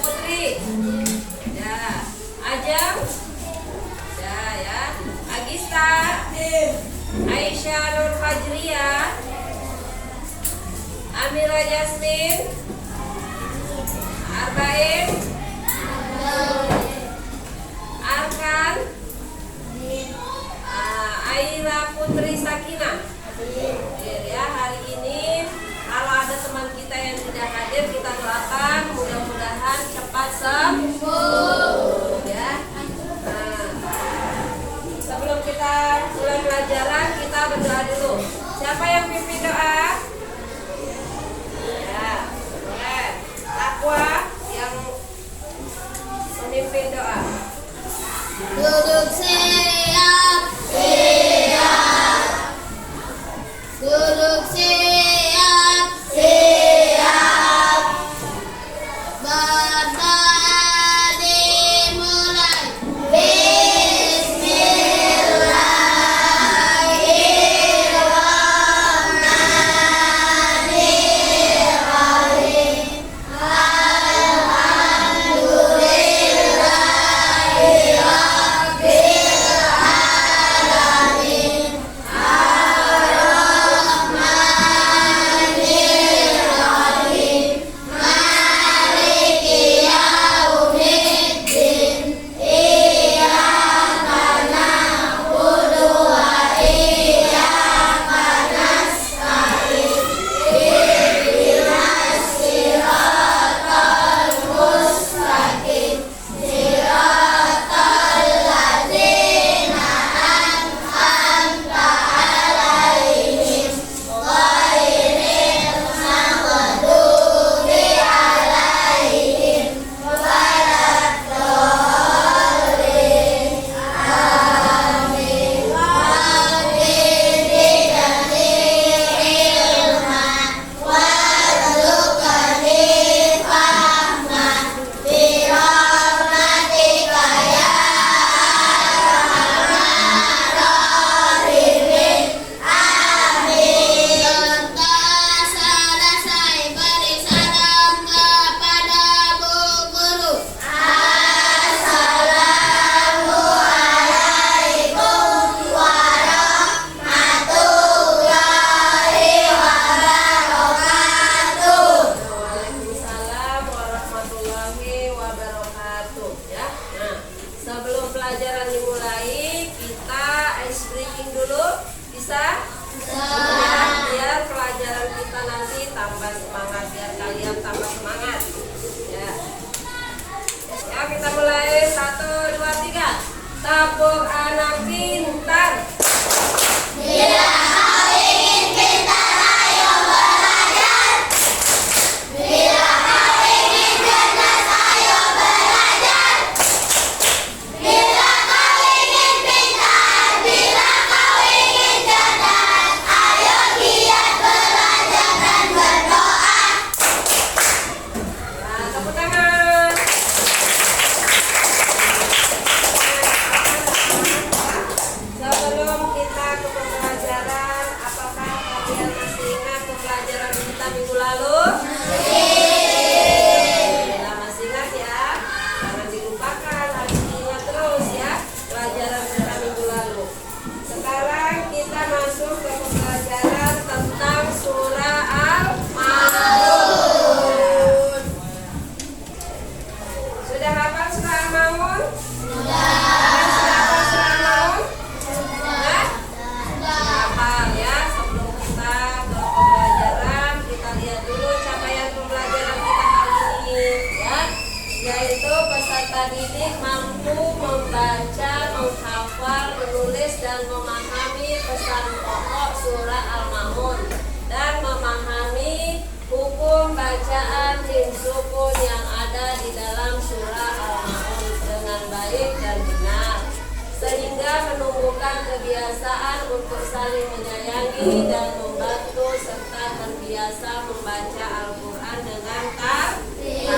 Putri. Ya. Ajeng. Ya. Agista. Aisyah Nur Fajria. Amira Jasmine. Arbain. Arkan. Aira Putri Sakinah. Ya, hari ini kalau ada teman kita yang tidak hadir, kita doakan mudah-mudahan cepat sembuh ya. Sebelum kita mulai pelajaran, kita berdoa dulu. Siapa yang pimpin doa? Ya, boleh. Aqua yang memimpin doa. Duduk siap, duduk siap, berdoa dimulai. Sebelum pelajaran dimulai, kita ice breaking dulu, bisa? Biar pelajaran kita nanti tambah semangat, biar kalian tambah semangat. Ya, kita mulai 1, 2, 3. Tabur anak pintar. Bila kau ingin pintar, ayo belajar. Bila kau ingin cerdas, ayo belajar. Bila kau ingin pintar, bila kau ingin cerdas, ayo giat belajar dan berdoa. Ya, tepuk tangan. Sebelum kita ke pembelajaran, apakah kalian masih ingat pembelajaran kita minggu lalu? Nah, masih ingat ya? Jangan dilupakan, harus diingat terus ya pelajaran kita minggu lalu. Sekarang kita masuk ke pembelajaran tentang surah Al-Maun. Sudah hafal surah Al-Maun? Hafal ya. Sebelum kita ke pembelajaran, kita lihat dulu capaian pembelajaran kita hari ini ya, yaitu peserta didik mampu membaca, menghafal, menulis dan memahami pesan pokok surah Al-Maun dan memahami hukum bacaan him sukun yang ada di dalam surah Al-Maun dengan baik dan benar, sehingga menumbuhkan kebiasaan untuk saling menyayangi dan membantu serta terbiasa membaca Al-Quran dengan tartil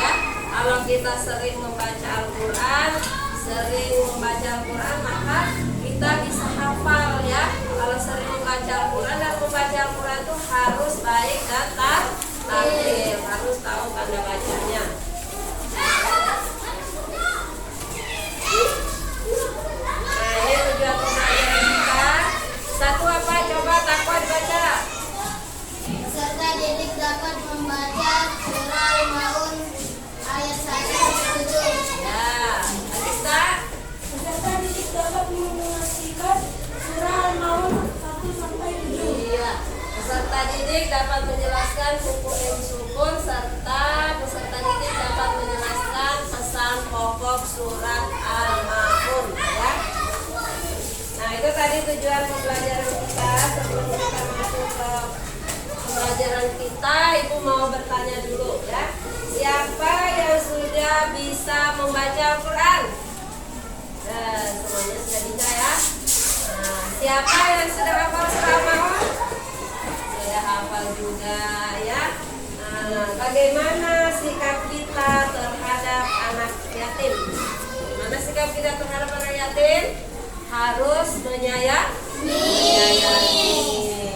ya. Kalau kita sering membaca Al-Quran, maka kita bisa hafal ya. Kalau sering membaca Al-Quran, dan membaca Al-Quran itu harus baik dan tartil, harus tahu tanda bacanya. didik dapat menjelaskan hukum yang sukun serta peserta didik dapat menjelaskan pesan pokok surat Al-Maun ya. Nah, itu tadi tujuan pembelajaran kita. Sebelum kita masuk ke pembelajaran kita, Ibu mau bertanya dulu ya. Siapa yang sudah bisa membaca Al-Quran? Nah, semuanya sudah bisa ya. Nah, siapa yang sudah hafal surah Al-Maun? Sudah hafal juga ya. Nah, bagaimana sikap kita terhadap anak yatim? Bagaimana sikap kita terhadap anak yatim? Harus menyayangi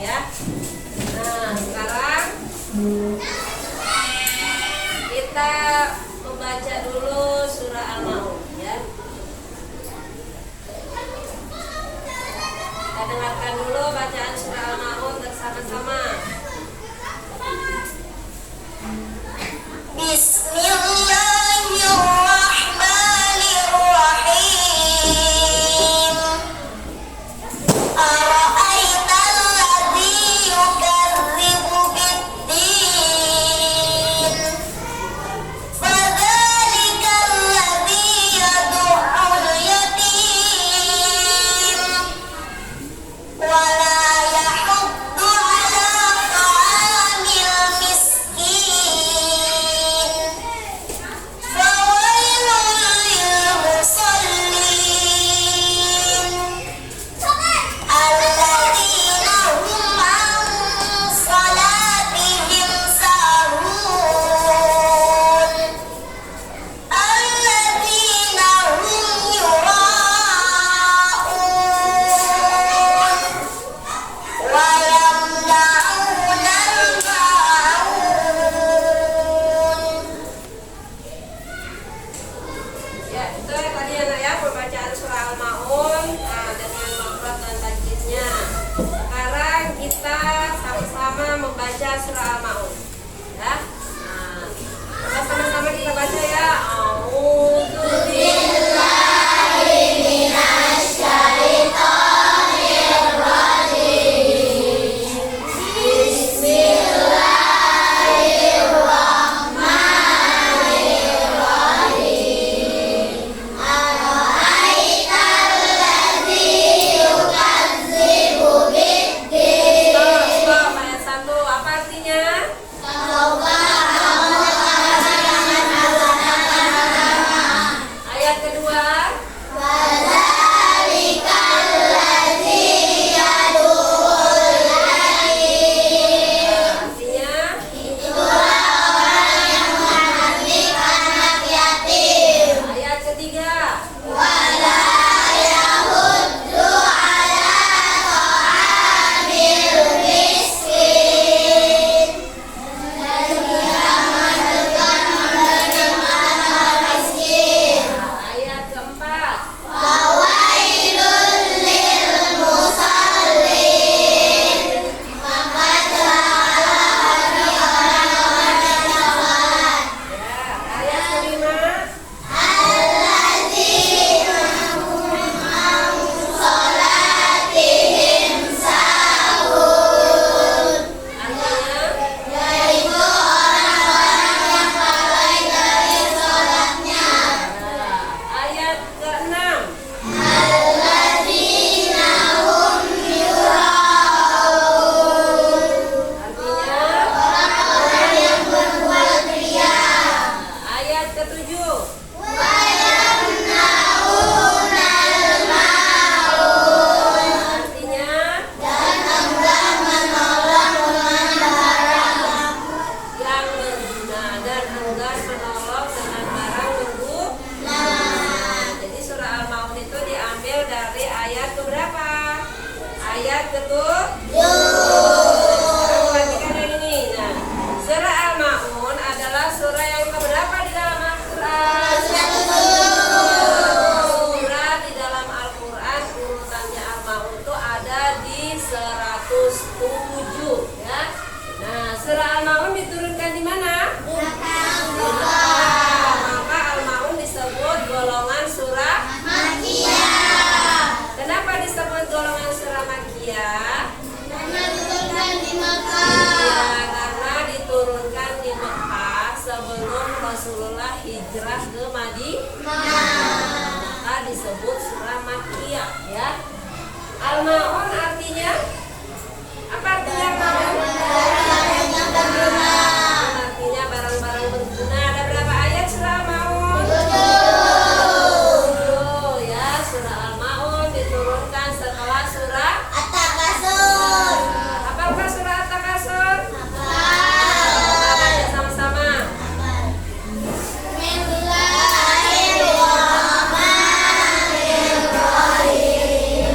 ya. Nah, sekarang kita membaca dulu surah Al-Maun ya. Kita dengarkan dulu bacaan surah Al-Maun bersama-sama. Bismillahirrahmanirrahim. Ara'aital ladzi yukadzibu bid-din. Fadzalikal ladzi yad'ul yatim. Wa la yahuddu 'ala ta'amil miskin. Fawailul lil musallin. Alladzina hum 'an salatihim sahun. Alladzina hum yura'un. Wa yamna'unal ma'un. Ya, itu tadi anak ya pembacaan surah Al-Maun dengan makhraj dan tajwidnya. Sekarang kita sama-sama membaca surah Al-Maun. Ya. Nah, coba sama-sama kita baca ya. A'udzu billahi minasyaitonir rajim. Bismillahirrahmanirrahim. Ara'aital ladzi yukadzibu bid-din. Stop, ayat 1. Apa artinya? Ayat kedua. Fadzalikal ladzi yad'ul yatim. Artinya Itulah orang yang mendidik anak yatim. ayat ketiga. Wala yahuddu 'ala ta'amil miskin. Ayat keempat. Fawailul lil musallin. Maka celakalah bagi orang-orang yang salat. Ya, ayat kelima. Alladzina hum 'an salatihim sahun. Artinya Yaitu orang-orang yang lalai dari salatnya. ayat keenam. Alladzina hum yura'un. Artinya Orang-orang yang berbuat ria. ayat ketujuh. Wa yamna'unal ma'un. Artinya Dan enggan menolong dengan barang yang berguna dan enggan menolong dengan barang berguna. nah. Jadi surah Al-Maun itu diambil dari ayat keberapa? Ayat Sekarang perhatikan yang ini. Nah, surah Al-Maun adalah surah yang keberapa di dalam Al-Quran? Surah di dalam Al-Quran urutannya Al-Maun itu ada di 107 ya. Nah, surah Al-Maun diturunkan di mana? Maka Al-Maun disebut golongan surah. Kenapa disebut golongan surah Makkiyah? Karena diturunkan di Makkah. Rasulullah hijrah ke Madinah, maka disebut surah Makkiyah ya. Al-Ma'un artinya apa artinya Ma'un? Artinya barang-barang berguna. Ada berapa ayat surah Al-Ma'un? 7 ya. Surah Al-Ma'un diturunkan setelah surah At-Takasur. apakah surah At-Takasur? Baca sama-sama. Bismillahirrahmanirrahim.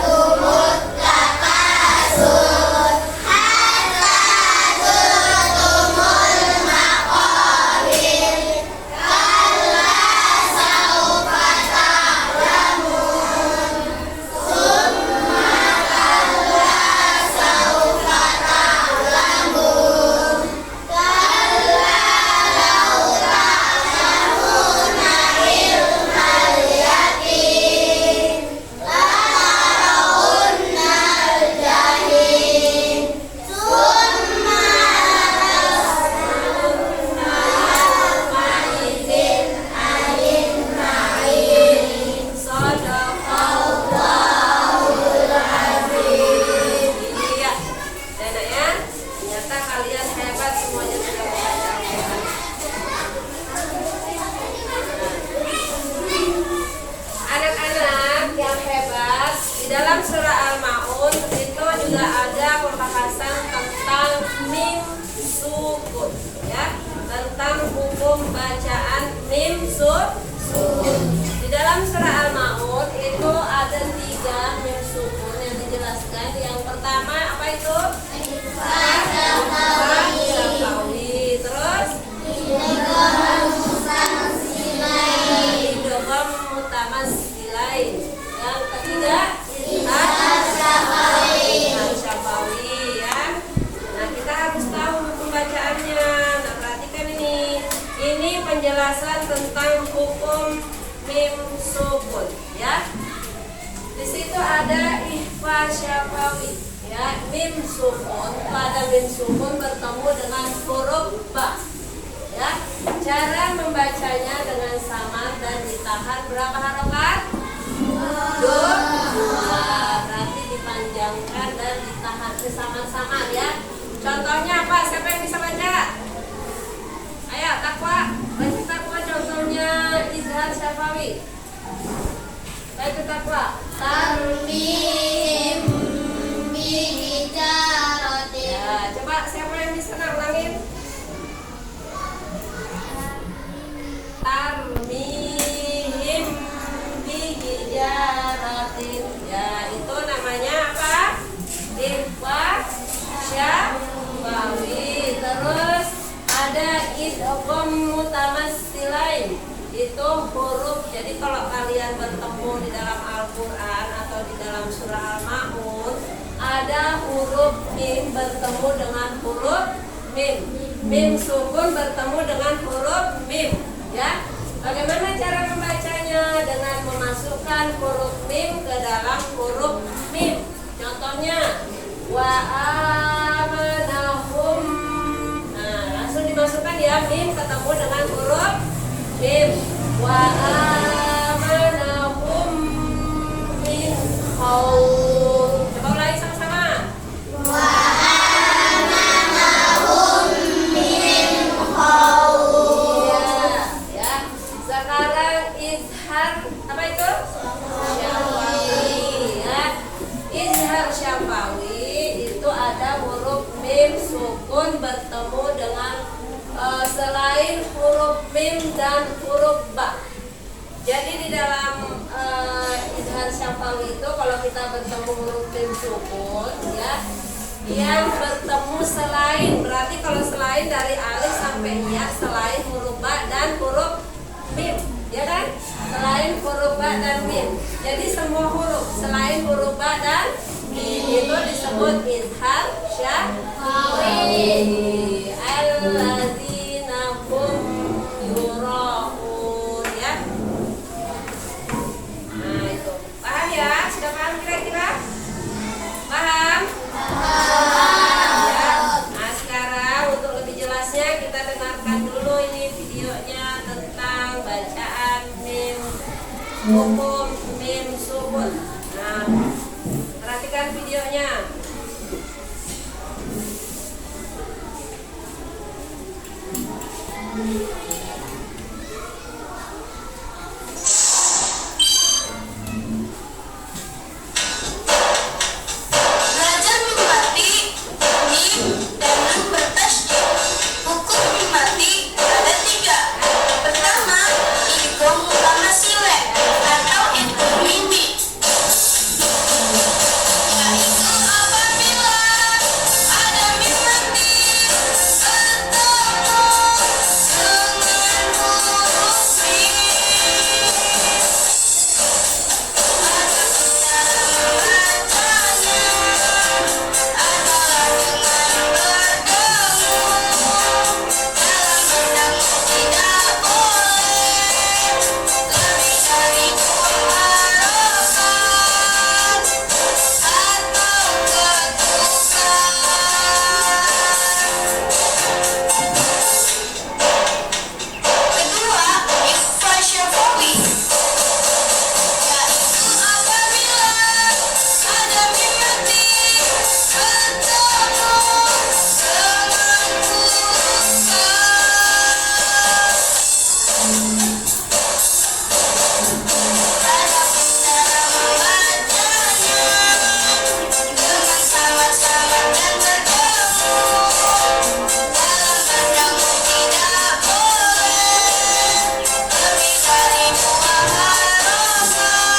Tumut takasur hatta zurtumul maqabir. Kalla saufa ta'lamun. Summa kalla saufa ta'lamun. Kalla law ta'lamuna ilmal yaqin. Latarawunnal jahim. Summa latasma'unna yawmaidin 'anil na'im. Shadaqallahul azim. Iya. Dan ya, ternyata kalian hebat semuanya sudah membaca Al-Quran. Anak-anak yang hebat, di dalam surah Al-Ma'un itu juga ada pembahasan tentang mim sukun ya, tentang hukum bacaan mim sukun. Di dalam surah Al-Ma'un itu ada 3 mim sukun yang dijelaskan. Yang pertama apa itu? Syafawi. Terus idgham mutamassilain. Yang ketiga syafawi ya. Nah, kita harus tahu hukum bacaannya. Nah, perhatikan ini. Ini penjelasan tentang hukum mim sukun ya. Di situ ada ikhfa syafawi ya. Mim sukun, pada mim sukun bertemu dengan huruf ba ya. Cara membacanya dengan samar dan ditahan berapa harokat? 2. Berarti dipanjangkan dan ditahan bersama-sama ya. Contohnya apa? Siapa yang bisa baca? Ayo, Takwa. Baca Takwa contohnya izhar syafawi. Baca Takwa. Tarmim bihijaratin. Ya, coba siapa yang bisa ulangin? Tarmihim bihijaratin. Ya, itu namanya apa? Ikhfa syafawi. Terus ada idgham mutamassilain. Itu huruf. Jadi kalau kalian bertemu di dalam Al-Qur'an atau di dalam surah Al-Ma'un, ada huruf mim bertemu dengan huruf mim. Mim sukun bertemu dengan huruf mim ya. Bagaimana cara membacanya? Dengan memasukkan huruf mim ke dalam huruf mim. Contohnya wa amanahum. Nah, langsung dimasukkan ya, mim ketemu dengan huruf mim. Wa amanahum min khauf. Coba ulangi sama-sama. Wa amanahum min khawf. Ya. Sekarang izhar apa itu? Syafawi ya. Izhar syafawi itu ada huruf mim sukun bertemu dengan selain huruf mim dan huruf ba. Jadi di dalam izhar syafawi itu kalau kita bertemu huruf mim sukun ya, yang bertemu selain, berarti kalau selain dari alif sampai ya, selain huruf ba dan huruf mim, ya kan? Selain huruf ba dan mim. Jadi semua huruf selain huruf ba dan mim itu disebut izhar syafawi. Alladzina hum yura'un ya. Nah, itu. Paham ya? Sudah paham kira-kira? Paham? Ya. Nah, sekarang untuk lebih jelasnya kita hukum mim sukun. Nah, perhatikan videonya. Belajar mim mati, mim dan nun bertasydid. Hukum mim mati ada 3. Pertama, idgham mutamatsilin atau idgham mimi, yaitu apabila ada mim mati bertemu dengan huruf mim. Kedua, ikhfa syafawi, yaitu apabila ada mim mati bertemu dengan huruf kaf. Adapun dalam membacanya dengan sama-sama dan bertemu dalam pandangan tidak boleh lebih dari 2 harokat atau ketukan.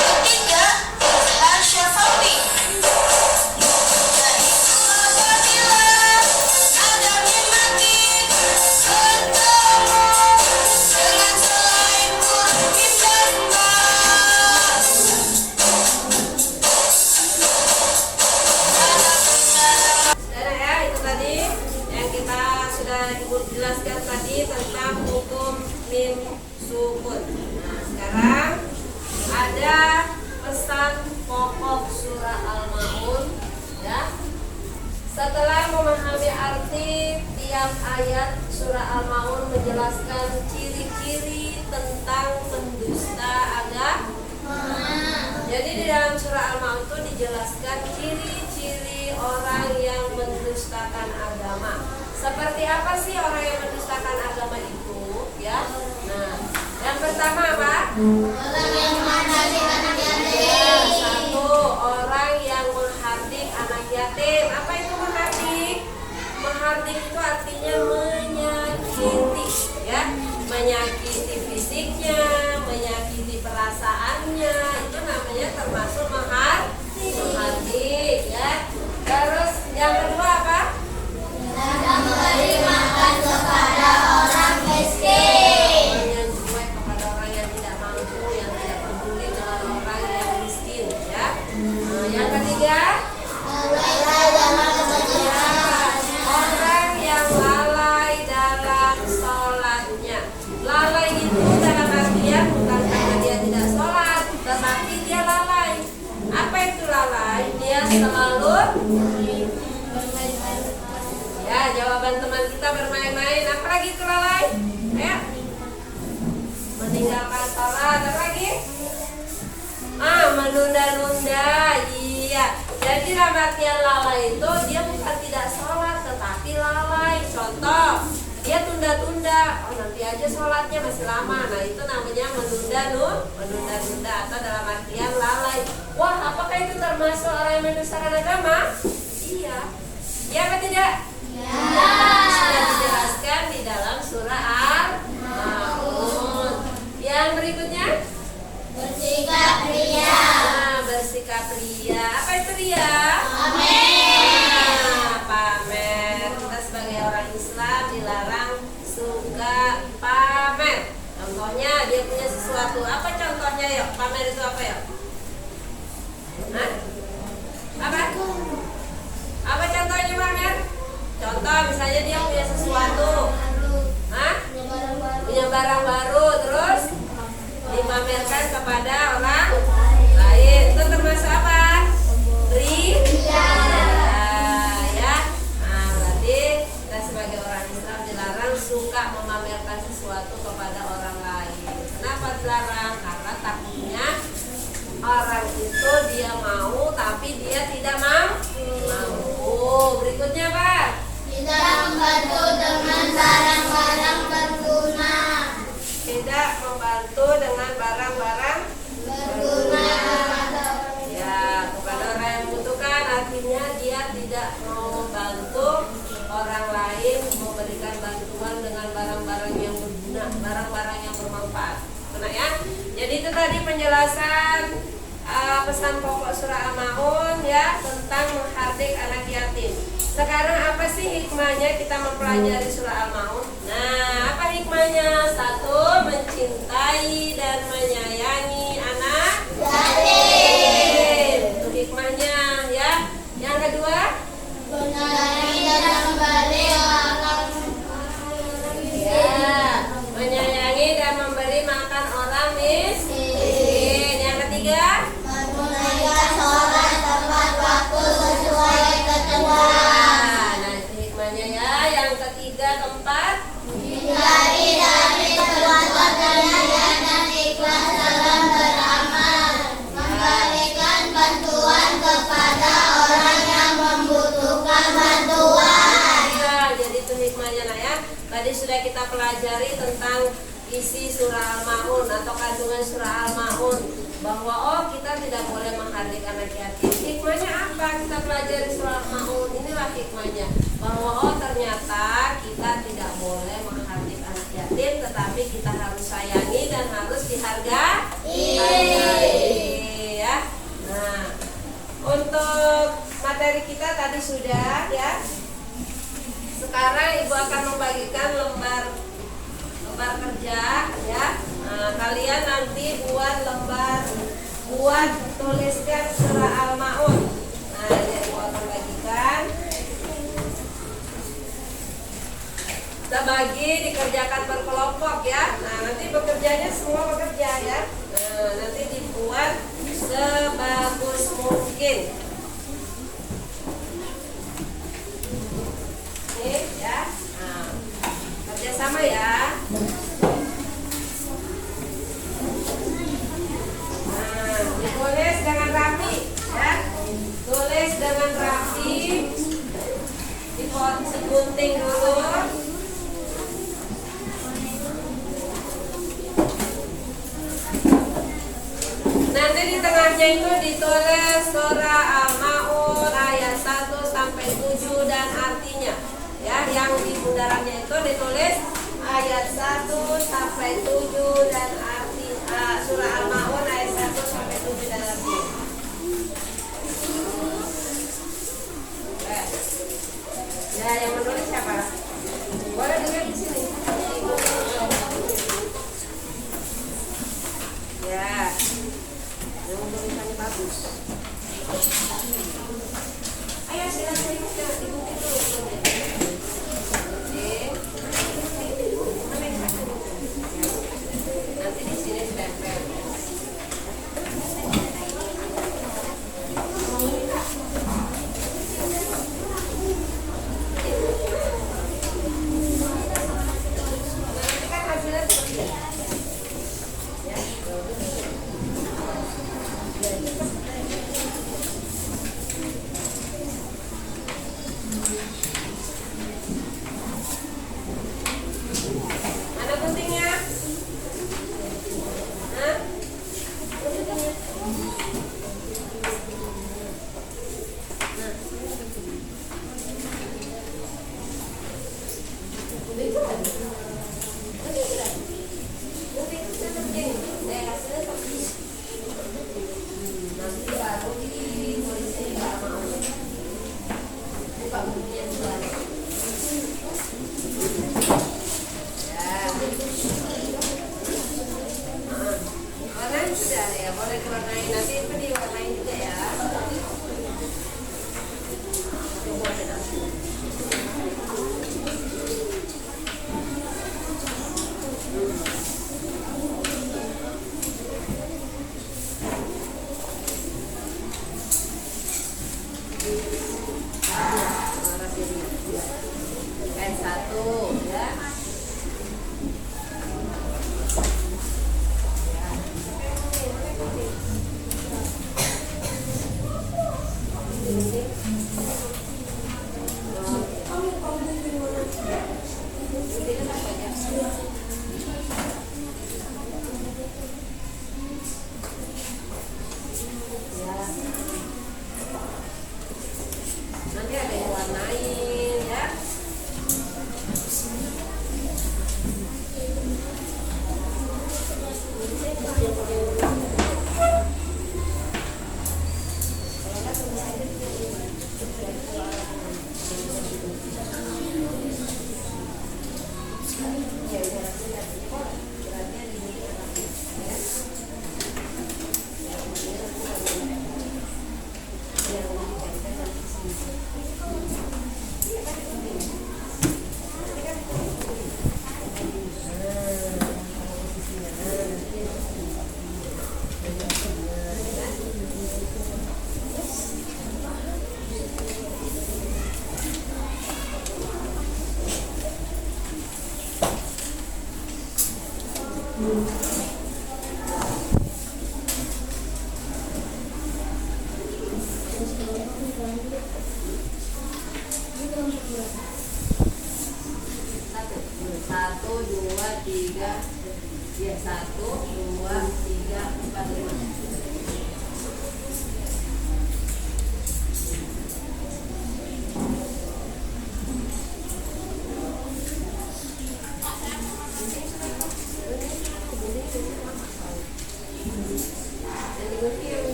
Ketiga, izhar syafawi, yaitu apabila ada mim mati bertemu dengan selain huruf mim dan ba. Saudara ya, itu tadi yang kita sudah Ibu jelaskan tadi tentang hukum mim sukun. Nah, sekarang ada pesan pokok surah Al-Maun ya. Setelah memahami arti tiap ayat, surah Al-Maun menjelaskan ciri-ciri tentang pendusta agama. Jadi di dalam surah Al-Maun itu dijelaskan ciri-ciri orang yang mendustakan agama. Seperti apa sih orang yang mendustakan agama itu? Ya. Nah, yang pertama apa? Orang yang menghardik anak Ya, yatim. 1, orang yang menghardik anak yatim. Apa itu menghardik? Menghardik itu artinya menyakiti, ya, menyakiti fisiknya, menyakiti perasaannya. Itu namanya termasuk menghardik, ya. Terus yang kedua apa? Dan memberi makan kepada orang miskin. Orang yang cuek kepada orang yang tidak mampu, yang tidak peduli dengan orang yang miskin, ya. Nah, yang ketiga, Lalai dalam kebajikan. orang yang lalai dalam sholatnya. Lalai itu dalam artian bukan karena dia tidak sholat, tetapi dia lalai. Apa itu lalai? Dia selalu, ya, jawaban teman kita bermain-main. Apa lagi itu lalai? Ayo. Meninggalkan sholat. Apa lagi? Menunda-nunda. Iya. Jadi dalam artian lalai itu dia bukan tidak sholat, tetapi lalai. Contoh, dia tunda-tunda. Oh, nanti aja sholatnya masih lama. Nah, itu namanya menunda-nunda atau dalam artian lalai. Wah, apakah itu termasuk orang yang mendustakan agama? Iya. Iya apa tidak? Sudah dijelaskan di dalam surah Al-Maun. Yang berikutnya, Bersikap ria. bersikap ria. Apa itu ria? Pamer. Kita sebagai orang Islam dilarang suka pamer. Contohnya dia punya sesuatu. Apa contohnya yuk? Pamer itu apa yuk? Hah? Apa? Apa contohnya pamer? Contoh misalnya dia punya sesuatu. Hah? Punya barang baru, terus dipamerkan kepada orang lain. Itu termasuk apa? Ria. suka memamerkan sesuatu kepada orang lain. Kenapa dilarang? Karena takutnya orang itu dia mau tapi dia tidak mampu. Berikutnya Pak. Tidak membantu dengan barang-barang berguna. Tidak membantu dengan barang-barang Berguna. ya kepada orang yang membutuhkan, artinya dia tidak mau membantu orang lain memberikan bantuan dengan barang-barang yang berguna, barang-barang yang bermanfaat. Benar ya? Jadi itu tadi penjelasan pesan pokok surah Al-Maun ya tentang menghardik anak yatim. Sekarang apa sih hikmahnya kita mempelajari surah Al-Maun? Nah, apa hikmahnya? Satu, mencintai dan menyayangi anak yatim. Itu hikmahnya ya. Yang kedua, Menyayangi dan memberi orang ya, menyayangi dan memberi makan orang miskin. Yang ketiga, menunaikan sholat tepat waktu sesuai ketentuan. nah itu hikmahnya ya. Yang ketiga, keempat, Hindari dari perbuatan terniat dan ikhlas dalam beramal. Memberikan bantuan kepada orang yang membutuhkan bantuan. ya, jadi itu hikmahnya nah ya. Tadi sudah kita pelajari tentang isi surah Al-Maun atau kandungan surah Al-Maun, bahwa kita tidak boleh menghardik anak yatim. Hikmahnya apa? Kita pelajari surah Al-Maun, inilah hikmahnya, bahwa ternyata kita tidak boleh menghardik anak yatim, tetapi kita harus sayangi dan harus dihargai ya. Nah, untuk materi kita tadi sudah ya. Sekarang Ibu akan membagikan lembar kerja ya. Nah, kalian nanti buat tuliskan surah Al-Maun. Nah, ini Ibu akan bagikan. Kita bagi dikerjakan berkelompok ya. Nah, nanti bekerjanya semua bekerja ya. Nah, nanti dibuat sebagus mungkin. Oke ya. Nah, kerjasama ya. Nah, ditulis dengan rapi ya. Tulis dengan rapi. Digunting dulu. Nanti di tengahnya itu ditulis surah Al-Maun ayat 1 sampai 7 dan artinya. Ya, yang di bundarannya itu ditulis ayat 1 sampai 7 dan arti surah Al-Maun ayat 1 sampai 7 dan artinya. Ya, yang menulis siapa? Boleh dilihat di sini. Ya, yang tulisannya bagus. Ayo silakan dibuka dulu. Nanti di sini ditempel. Nanti kan hasilnya seperti ini. Ya. Mana guntingnya? Hah? Guntingnya? Nah. Gunting itu kan? Gunting itu kan? Gunting itu seperti ini. Hasilnya seperti ini. Nanti baru ditulis ini Pak mau. Buka bukunya dulu. Warnain sudah ya, boleh diwarnain nanti itu diwarnain juga ya. Coba Satu, dua, tiga, ya 1, 2, 3, 4, 5.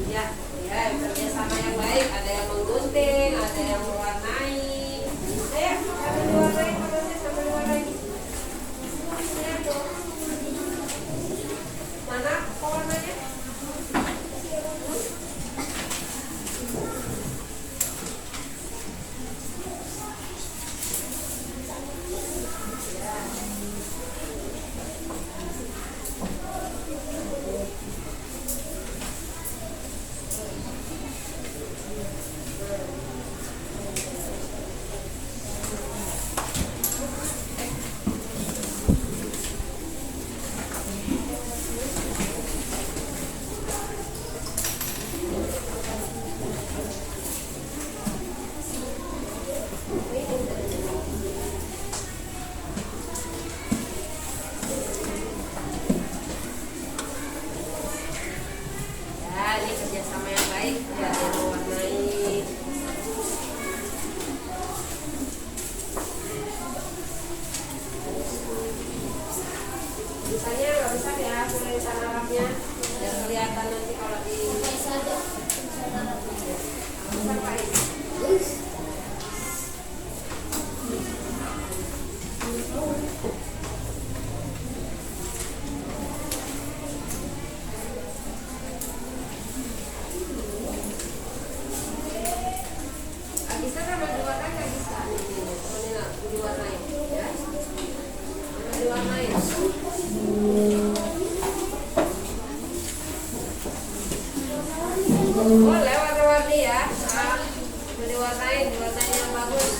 Ya, kerjasama yang baik. Ada yang menggunting, ada yang mewarnai. Ayo, sambil diwarnai, modelnya sambil diwarnai. Lihat tuh. Mana pewarnanya? Ini kerjasama yang baik, ya, yang mewarnai. Misalnya nggak bisa ya, tulisan Arabnya biar kelihatan nanti kalau di bisa Pak. Bisa kan diwarnai, nggak bisa. Ini nggak diwarnai, ya. Diwarnai. Boleh warna-warni ya. Diwarnai yang bagus.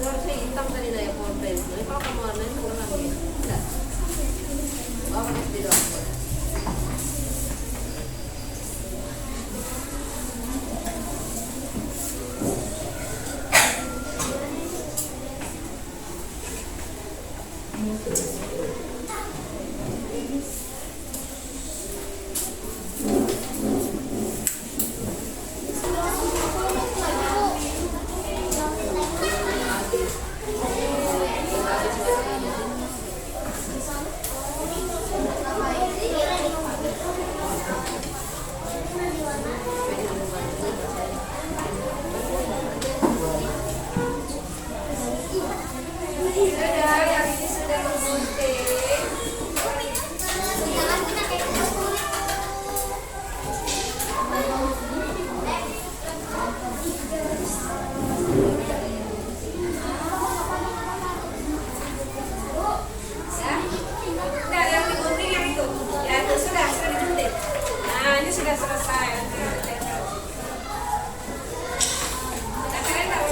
Harusnya hitam tadi ya pulpen. Jadi kalau kamu warnain tengah lagi, enggak. Bawa pakai spidol. Sudah selesai. Nah, kalian tahu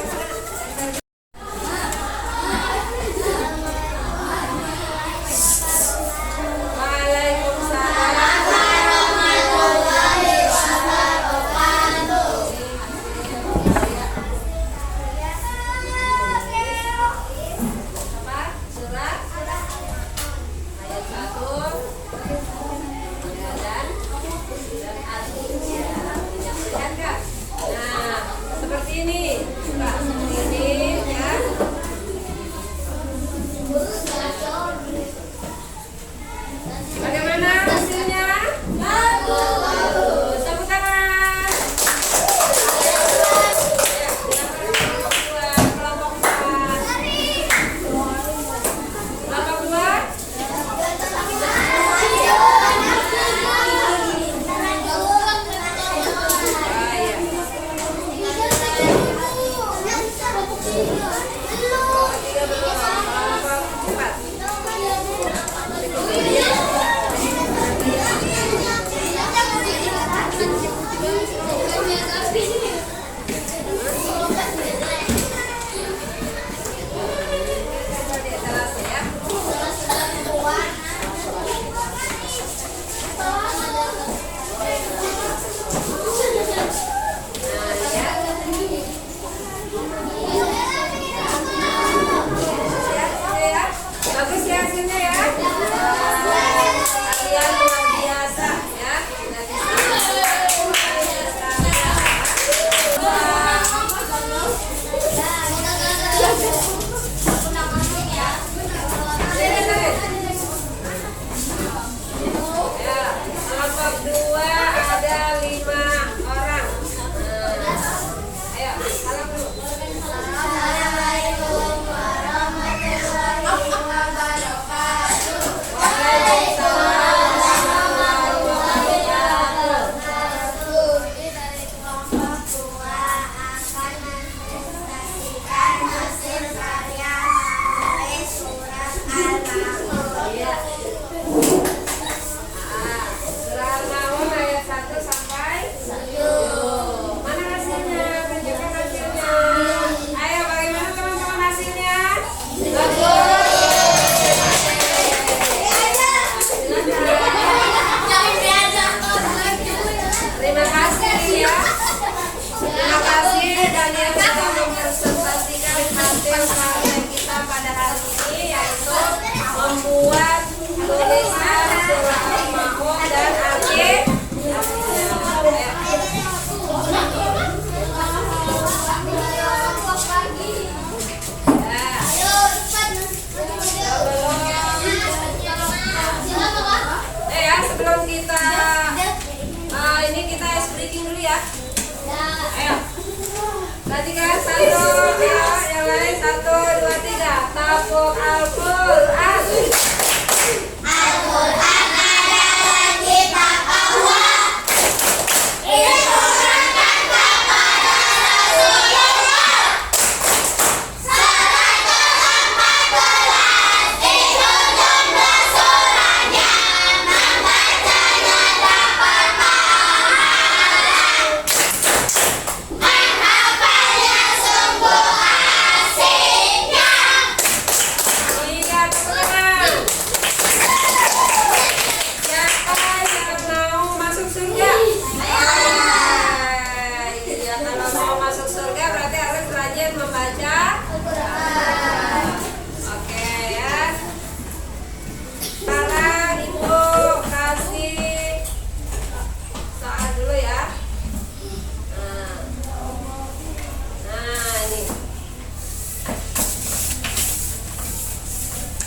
teman-teman yang sudah mempresentasikan hasil karya kita pada hari ini, yaitu membuat tulisan surat Al-Mahum dan Akhir. Sebelum kita ini kita ice breaking dulu ya. Ayo. Perhatikan 1, ya, yang lain 1, 2, 3. Tabuk Al-Quran. Al-Quran adalah kitab Allah. Diturunkan kepada Rasulullah. Surat ke-14 itu jumlah suratnya. Membacanya dapat pahala. Menghafalnya sungguh asiknya. Iya, teman-teman. Siapa yang mau masuk surga? Iya, kalau mau masuk surga berarti harus rajin membaca Al-Quran. Oke ya. Sekarang Ibu kasih soal dulu ya. Nah, ini.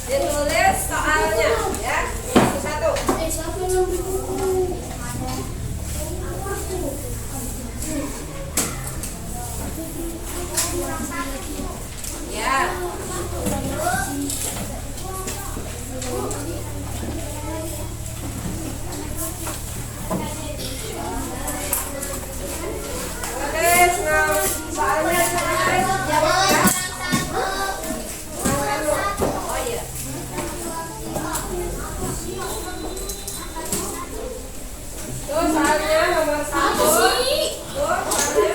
Ditulis soalnya ya. Satu-satu. Ya. Tulis soalnya jawab ya. Oh iya. Tuh soalnya nomor 1. Tuh soalnya.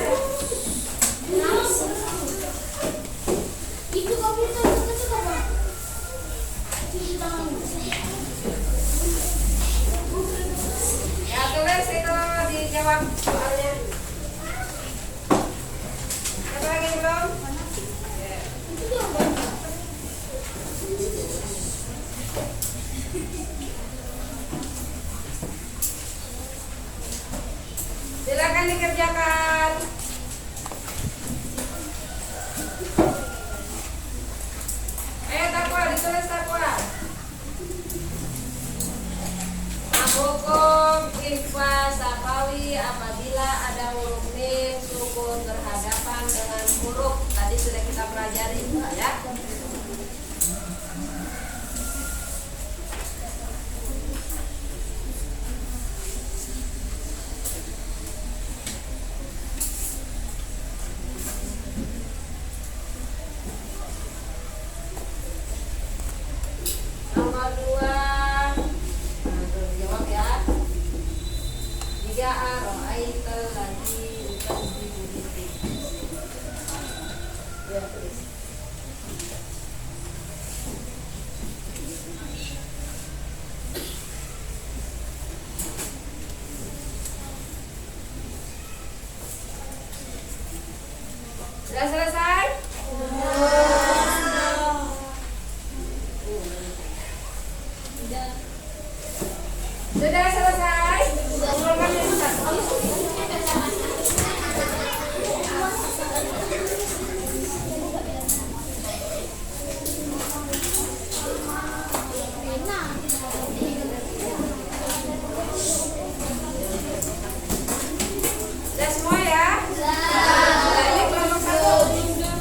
Ya tulis itu dijawab soalnya. Ada lagi belum? Ya. Silakan dikerjakan. Ayo Takwa, ditulis Takwa. Hukum ikhfa safawi apabila ada huruf mim sukun berhadapan dengan huruf. Tadi sudah kita pelajari ya. Nomor 2. Jawab ya. 3 Aro'aital ladzi yukadzibu biddin. Ya, tulis. Sudah selesai? Sudah selesai? Kumpulkan yang satu. Sudah semua ya? Sudah. Ini kelompok 1.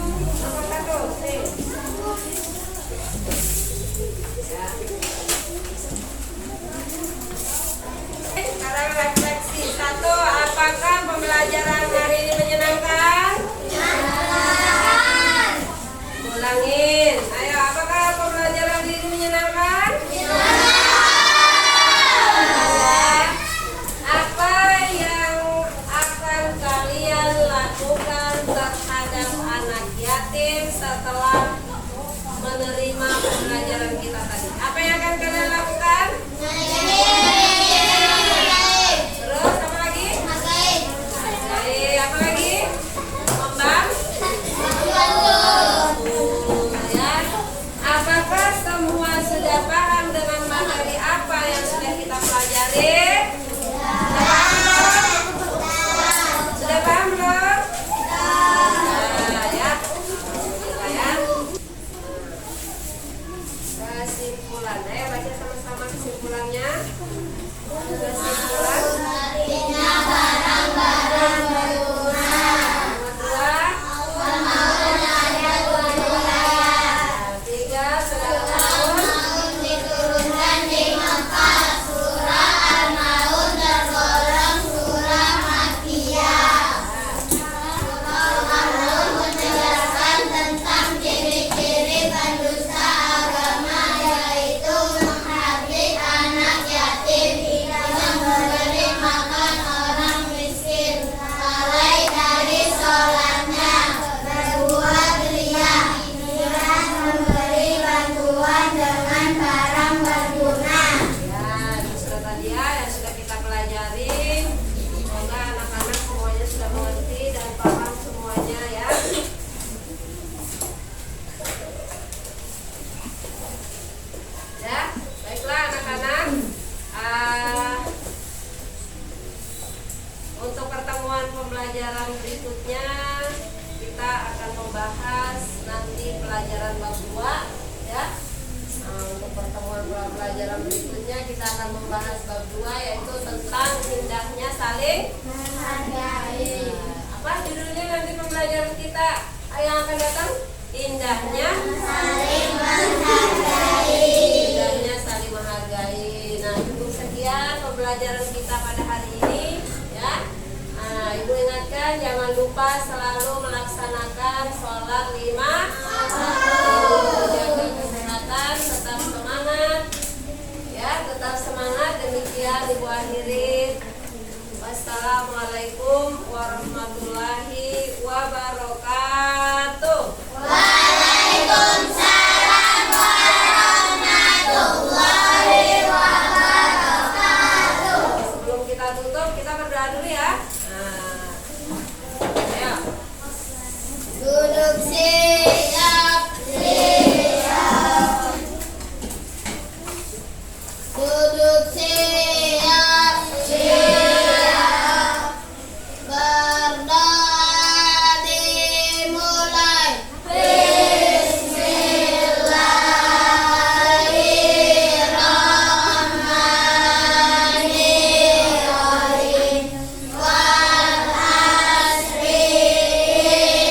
berikutnya kita akan membahas nanti pelajaran bab 2 ya. Untuk pertemuan pelajaran berikutnya kita akan membahas bab 2 yaitu tentang indahnya saling menghargai. Apa judulnya nanti pembelajaran kita yang akan datang? Indahnya saling menghargai. Indahnya saling menghargai. Nah, cukup sekian pembelajaran kita pada hari ini ya. Ibu ingatkan jangan lupa selalu melaksanakan sholat 5 waktu. Jaga kesehatan, tetap semangat ya, tetap semangat. Demikian Ibu akhiri. Wassalamualaikum warahmatullahi wabarakatuh. Waalaikumsalam warahmatullahi wabarakatuh. Sebelum kita tutup, kita berdoa dulu ya. Ayo. Duduk siap, siap. Duduk siap, siap. Berdoa dimulai. Bismillahirrahmanirrahim. Wal asri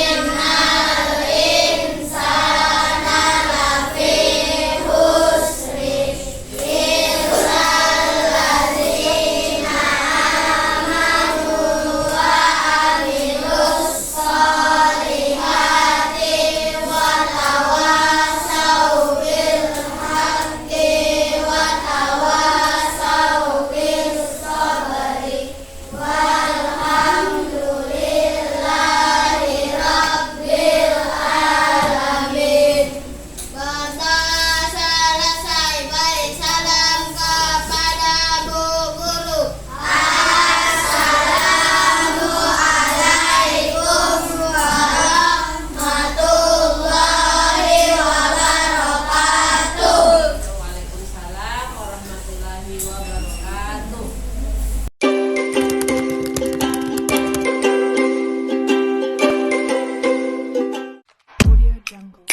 innal insana lafi khusri illa allazina amanu wa amilus solihati wa tawasaw bil haqqi wa tawasaw bis sabri walhamdulillahi rabbil alamin. Kata selesai beri salam kepada Bu Guru. Assalamualaikum warahmatullahi wabarakatuh. Waalaikumsalam warahmatullahi wabarakatuh. Audio Jungle.